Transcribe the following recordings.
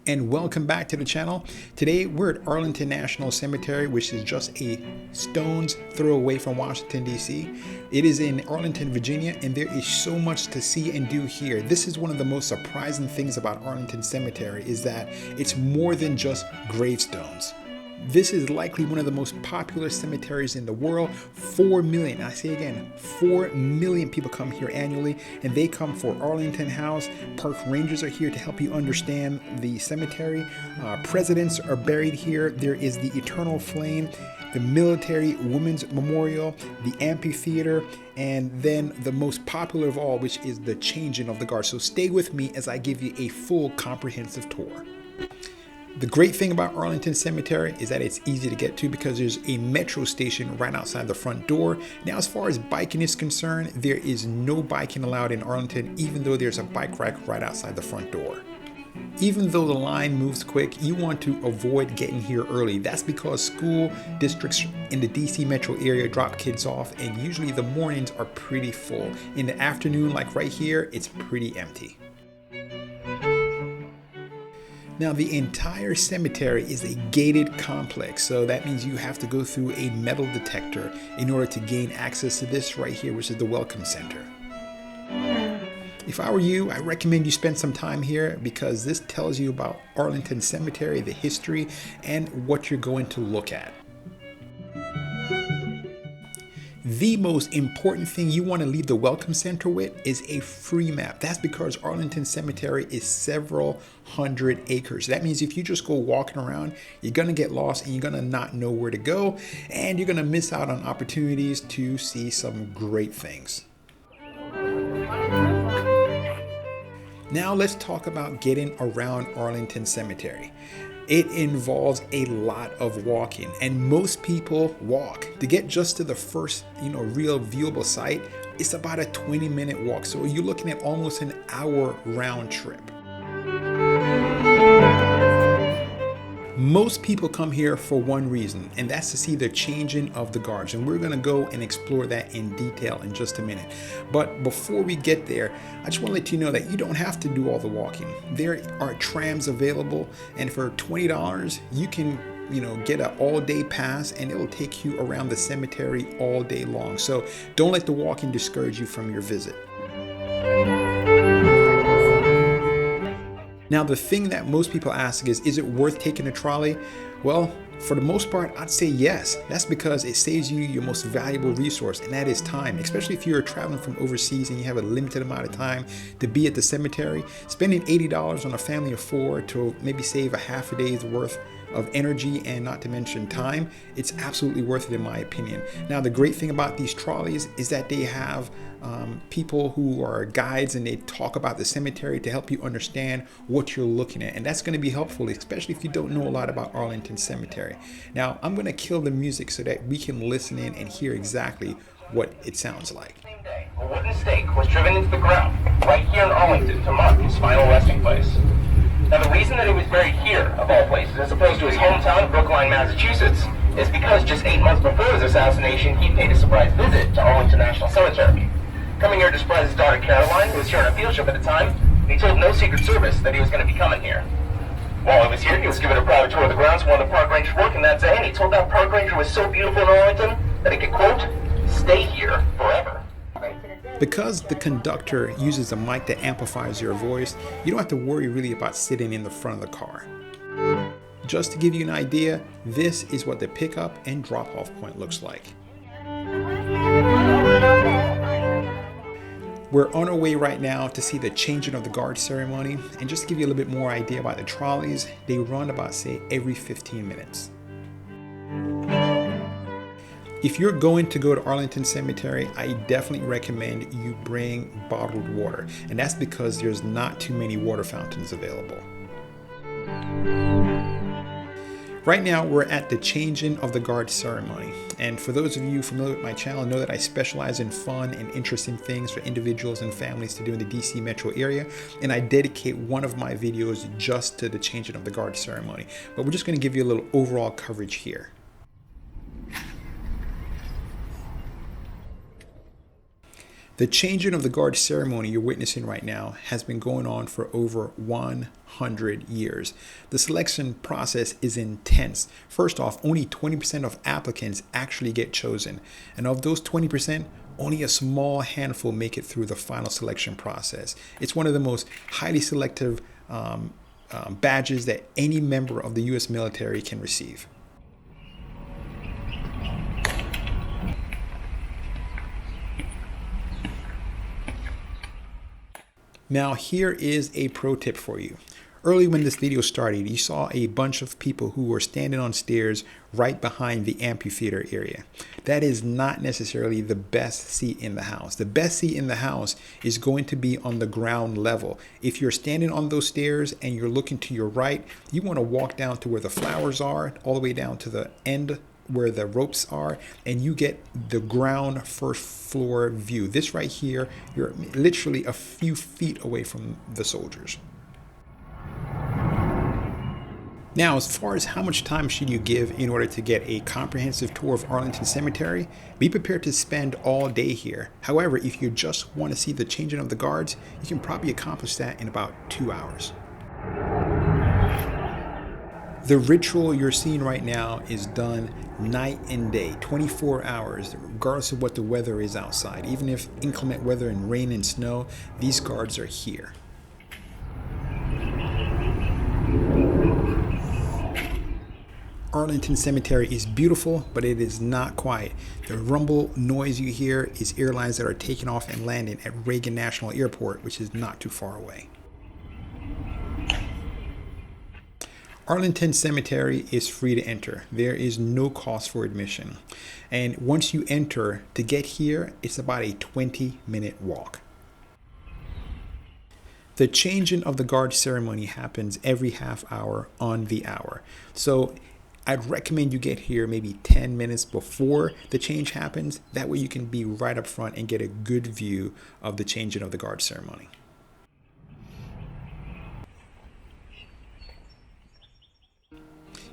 And welcome back to the channel. Today we're at Arlington National Cemetery, which is just a stone's throw away from Washington, D.C. It is in Arlington, Virginia, and there is so much to see and do here. This is one of the most surprising things about Arlington Cemetery is that it's more than just gravestones. This is likely one of the most popular cemeteries in the world. 4 million, I say again, 4 million people come here annually, and they come for Arlington House. Park rangers are here to help you understand the cemetery. Presidents are buried here. There is the Eternal Flame, the Military Women's Memorial, the amphitheater, and then the most popular of all, which is the changing of the guard. So stay with me as I give you a full comprehensive tour. The great thing about Arlington Cemetery is that it's easy to get to because there's a metro station right outside the front door. Now, as far as biking is concerned, there is no biking allowed in Arlington, even though there's a bike rack right outside the front door. Even though the line moves quick, you want to avoid getting here early. That's because school districts in the DC metro area drop kids off, and usually the mornings are pretty full. In the afternoon, like right here, it's pretty empty. Now, the entire cemetery is a gated complex, so that means you have to go through a metal detector in order to gain access to this right here, which is the Welcome Center. If I were you, I recommend you spend some time here because this tells you about Arlington Cemetery, the history, and what you're going to look at. The most important thing you want to leave the Welcome Center with is a free map. That's because Arlington Cemetery is several hundred acres. That means if you just go walking around, you're going to get lost and you're going to not know where to go, and you're going to miss out on opportunities to see some great things. Now let's talk about getting around Arlington Cemetery. It involves a lot of walking, and most people walk. To get just to the first, real viewable site, it's about a 20-minute walk. So you're looking at almost an hour round trip. Most people come here for one reason, and that's to see the changing of the guards. And we're going to go and explore that in detail in just a minute. But before we get there, I just want to let you know that you don't have to do all the walking. There are trams available, and for $20, you can get an all-day pass, and it'll take you around the cemetery all day long. So don't let the walking discourage you from your visit. Now, the thing that most people ask is it worth taking a trolley? Well, for the most part, I'd say yes. That's because it saves you your most valuable resource, and that is time. Especially if you're traveling from overseas and you have a limited amount of time to be at the cemetery. Spending $80 on a family of 4 to maybe save a half a day's worth of energy and not to mention time, it's absolutely worth it in my opinion. Now, the great thing about these trolleys is that they have people who are guides, and they talk about the cemetery to help you understand what you're looking at, and that's going to be helpful, especially if you don't know a lot about Arlington Cemetery. Now, I'm going to kill the music so that we can listen in and hear exactly what it sounds like. Same day, a wooden stake was driven into the ground right here in Arlington to mark his final resting place. Now, the reason that he was buried here, of all places, as opposed to his hometown of Brookline, Massachusetts, is because just 8 months before his assassination, he paid a surprise visit to Arlington National Cemetery. Coming here to surprise his daughter Caroline, who was here on a field trip at the time, and he told no Secret Service that he was going to be coming here. While he was here, he was given a private tour of the grounds from one of the park rangers working that day, and he told that park ranger was so beautiful in Arlington that he could, quote, stay here forever. Because the conductor uses a mic that amplifies your voice, you don't have to worry really about sitting in the front of the car. Just to give you an idea, this is what the pickup and drop-off point looks like. We're on our way right now to see the changing of the guard ceremony, and just to give you a little bit more idea about the trolleys, they run about, say, every 15 minutes. If you're going to go to Arlington Cemetery, I definitely recommend you bring bottled water, and that's because there's not too many water fountains available. Right now, we're at the changing of the guard ceremony. And for those of you familiar with my channel, know that I specialize in fun and interesting things for individuals and families to do in the DC metro area. And I dedicate one of my videos just to the changing of the guard ceremony. But we're just going to give you a little overall coverage here. The changing of the guard ceremony you're witnessing right now has been going on for over 100 years. The selection process is intense. First off, only 20% of applicants actually get chosen. And of those 20%, only a small handful make it through the final selection process. It's one of the most highly selective badges that any member of the U.S. military can receive. Now, here is a pro tip for you. Early when this video started, you saw a bunch of people who were standing on stairs right behind the amphitheater area. That is not necessarily the best seat in the house. The best seat in the house is going to be on the ground level. If you're standing on those stairs and you're looking to your right, you want to walk down to where the flowers are, all the way down to the end where the ropes are, and you get the ground first floor view. This right here, you're literally a few feet away from the soldiers. Now, as far as how much time should you give in order to get a comprehensive tour of Arlington Cemetery, be prepared to spend all day here. However, if you just want to see the changing of the guards, you can probably accomplish that in about 2 hours. The ritual you're seeing right now is done night and day, 24 hours, regardless of what the weather is outside. Even if inclement weather and rain and snow, these guards are here. Arlington Cemetery is beautiful, but it is not quiet. The rumble noise you hear is airlines that are taking off and landing at Reagan National Airport, which is not too far away. Arlington Cemetery is free to enter. There is no cost for admission. And once you enter, to get here, it's about a 20-minute walk. The changing of the guard ceremony happens every half hour on the hour. So I'd recommend you get here maybe 10 minutes before the change happens. That way you can be right up front and get a good view of the changing of the guard ceremony.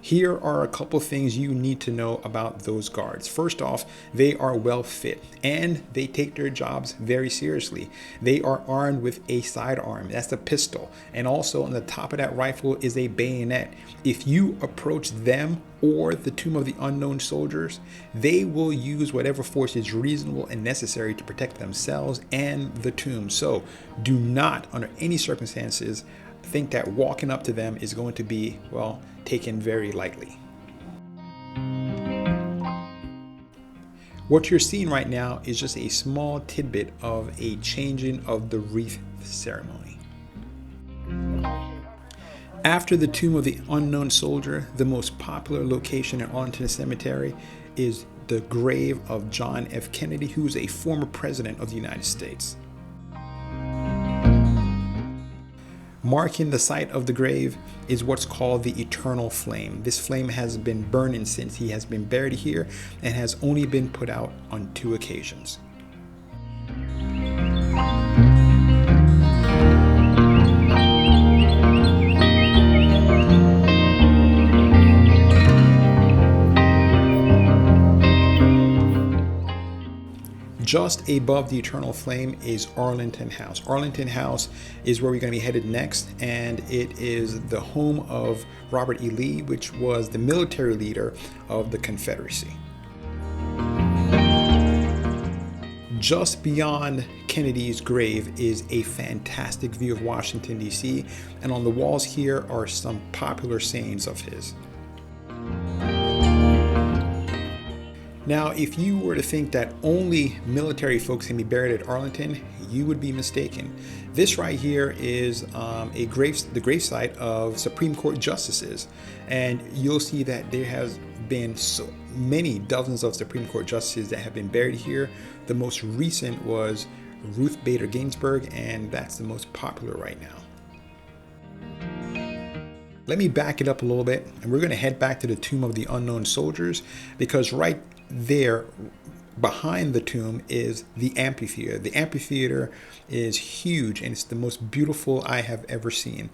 Here are a couple things you need to know about those guards. First off, they are well fit and they take their jobs very seriously. They are armed with a sidearm, that's a pistol, and also on the top of that rifle is a bayonet. If you approach them or the Tomb of the Unknown Soldiers, they will use whatever force is reasonable and necessary to protect themselves and the tomb. So do not, under any circumstances, think that walking up to them is going to be, well, taken very lightly. What you're seeing right now is just a small tidbit of a changing of the wreath ceremony. After the Tomb of the Unknown Soldier, the most popular location in Arlington Cemetery is the grave of John F. Kennedy, who was a former president of the United States. Marking the site of the grave is what's called the eternal flame. This flame has been burning since he has been buried here and has only been put out on 2 occasions. Just above the eternal flame is Arlington House. Arlington House is where we're going to be headed next, and it is the home of Robert E. Lee, which was the military leader of the Confederacy. Just beyond Kennedy's grave is a fantastic view of Washington, D.C., and on the walls here are some popular sayings of his. Now, if you were to think that only military folks can be buried at Arlington, you would be mistaken. This right here is the gravesite of Supreme Court justices, and you'll see that there has been so many dozens of Supreme Court justices that have been buried here. The most recent was Ruth Bader Ginsburg, and that's the most popular right now. Let me back it up a little bit, and we're going to head back to the Tomb of the Unknown Soldiers, because right there behind the tomb is the amphitheater. The amphitheater is huge, and it's the most beautiful I have ever seen.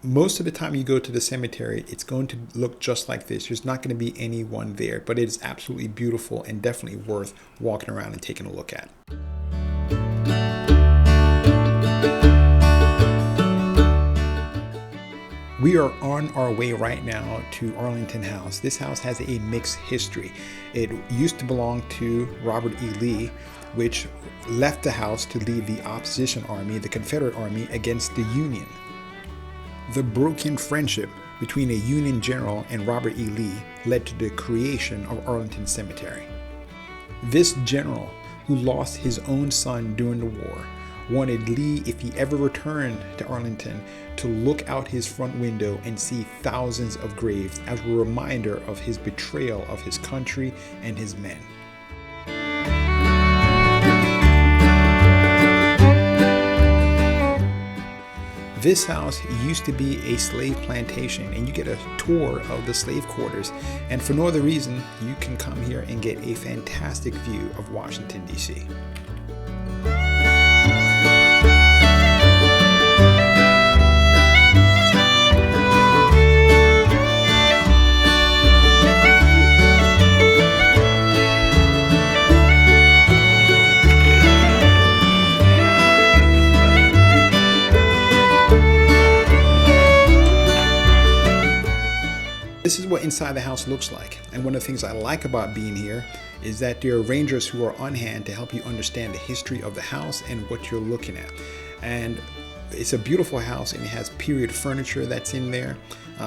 Most of the time you go to the cemetery, it's going to look just like this. There's not going to be anyone there, but it is absolutely beautiful and definitely worth walking around and taking a look at. We are on our way right now to Arlington House. This house has a mixed history. It used to belong to Robert E. Lee, which left the house to lead the opposition army, the Confederate Army, against the Union. The broken friendship between a Union general and Robert E. Lee led to the creation of Arlington Cemetery. This general, who lost his own son during the war, wanted Lee, if he ever returned to Arlington, to look out his front window and see thousands of graves as a reminder of his betrayal of his country and his men. This house used to be a slave plantation, and you get a tour of the slave quarters, and for no other reason, you can come here and get a fantastic view of Washington, D.C. This is what inside the house looks like, and one of the things I like about being here is that there are rangers who are on hand to help you understand the history of the house and what you're looking at. And it's a beautiful house, and it has period furniture that's in there.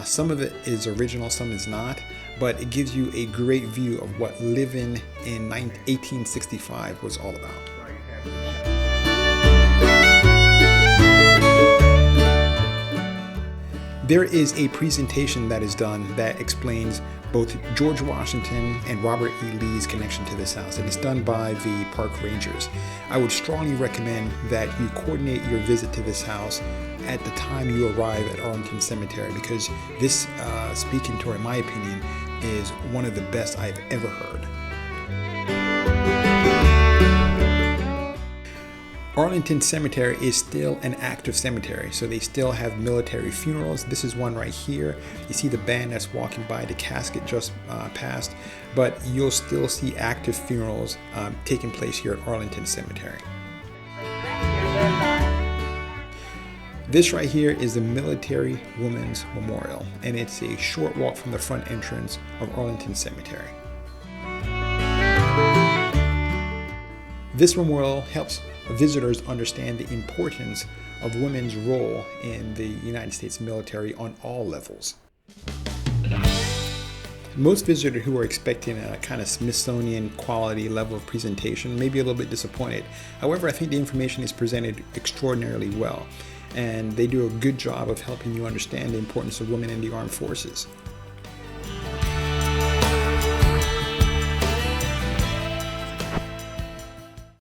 Some of it is original, some is not, but it gives you a great view of what living in 1865 was all about. There is a presentation that is done that explains both George Washington and Robert E. Lee's connection to this house, and it's done by the park rangers. I would strongly recommend that you coordinate your visit to this house at the time you arrive at Arlington Cemetery, because this speaking tour, in my opinion, is one of the best I've ever heard. Arlington Cemetery is still an active cemetery, so they still have military funerals. This is one right here. You see the band that's walking by, the casket just passed, but you'll still see active funerals taking place here at Arlington Cemetery. This right here is the Military Women's Memorial, and it's a short walk from the front entrance of Arlington Cemetery. This memorial helps visitors understand the importance of women's role in the United States military on all levels. Most visitors who are expecting a kind of Smithsonian quality level of presentation may be a little bit disappointed. However, I think the information is presented extraordinarily well, and they do a good job of helping you understand the importance of women in the armed forces.